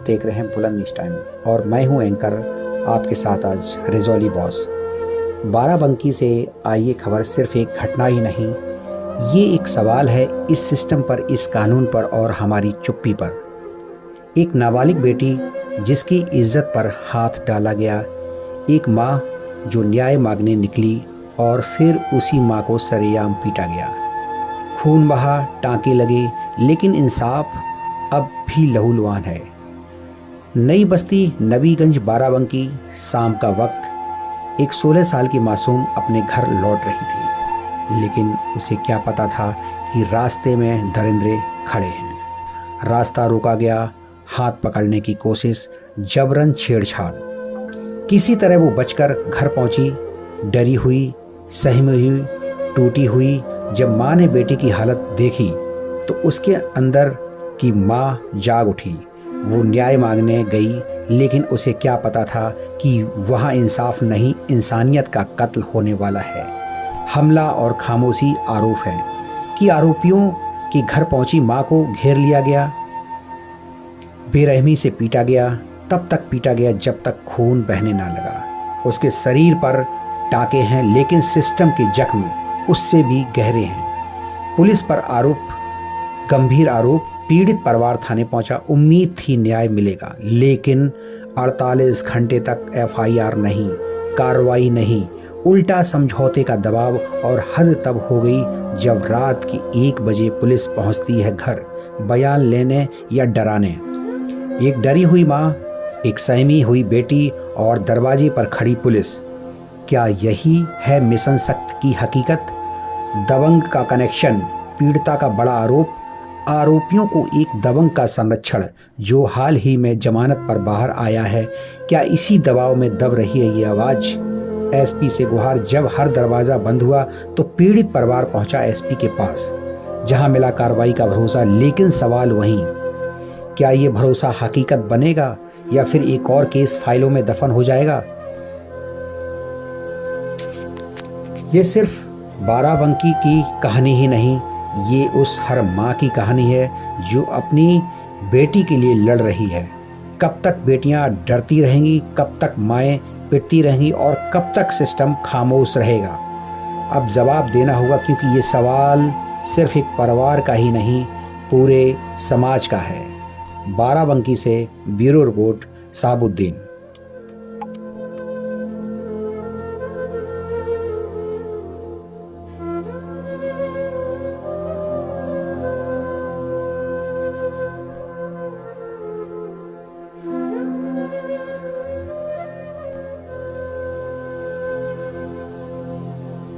देख रहे हैं बुलंद न्यूज़ टाइम और मैं हूं एंकर आपके साथ आज रिजौली बॉस। बाराबंकी से आई ये खबर सिर्फ एक घटना ही नहीं, ये एक सवाल है इस सिस्टम पर, इस कानून पर और हमारी चुप्पी पर। एक नाबालिग बेटी जिसकी इज्जत पर हाथ डाला गया, एक माँ जो न्याय मांगने निकली और फिर उसी माँ को सरेआम पीटा गया। खून बहा, टाँके लगे, लेकिन इंसाफ अब भी लहूलुहान है। नई बस्ती नबीगंज बाराबंकी, शाम का वक्त एक 16 साल की मासूम अपने घर लौट रही थी, लेकिन उसे क्या पता था कि रास्ते में दरिंदे खड़े हैं। रास्ता रोका गया, हाथ पकड़ने की कोशिश, जबरन छेड़छाड़। किसी तरह वो बचकर घर पहुंची, डरी हुई, सहमी हुई, टूटी हुई। जब माँ ने बेटी की हालत देखी तो उसके अंदर की माँ जाग उठी। वो न्याय मांगने गई, लेकिन उसे क्या पता था कि वहाँ इंसाफ नहीं, इंसानियत का कत्ल होने वाला है। हमला और खामोशी आरोप है कि आरोपियों के घर पहुंची माँ को घेर लिया गया, बेरहमी से पीटा गया, तब तक पीटा गया जब तक खून बहने ना लगा। उसके शरीर पर टाँके हैं, लेकिन सिस्टम के जख्म उससे भी गहरे हैं। पुलिस पर आरोप, गंभीर आरोप। पीड़ित परिवार थाने पहुंचा, उम्मीद थी न्याय मिलेगा, लेकिन 48 घंटे तक एफआईआर नहीं, कार्रवाई नहीं, उल्टा समझौते का दबाव। और हद तब हो गई जब रात की 1 बजे पुलिस पहुंचती है घर, बयान लेने या डराने। एक डरी हुई माँ, एक सहमी हुई बेटी और दरवाजे पर खड़ी पुलिस। क्या यही है मिशन सख्त की हकीकत? दबंग का कनेक्शन, पीड़िता का बड़ा आरोप, आरोपियों को एक दबंग का संरक्षण जो हाल ही में जमानत पर बाहर आया है। क्या इसी दबाव में दब रही है ये आवाज़? एसपी से गुहार। जब हर दरवाज़ा बंद हुआ तो पीड़ित परिवार पहुंचा एसपी के पास, जहां मिला कार्रवाई का भरोसा। लेकिन सवाल वहीं, क्या ये भरोसा हकीकत बनेगा या फिर एक और केस फाइलों में दफन हो जाएगा? ये सिर्फ बाराबंकी की कहानी ही नहीं, ये उस हर माँ की कहानी है जो अपनी बेटी के लिए लड़ रही है। कब तक बेटियां डरती रहेंगी, कब तक माएँ पिटती रहेंगी और कब तक सिस्टम खामोश रहेगा? अब जवाब देना होगा, क्योंकि ये सवाल सिर्फ एक परिवार का ही नहीं, पूरे समाज का है। बाराबंकी से ब्यूरो रिपोर्ट, साबुद्दीन।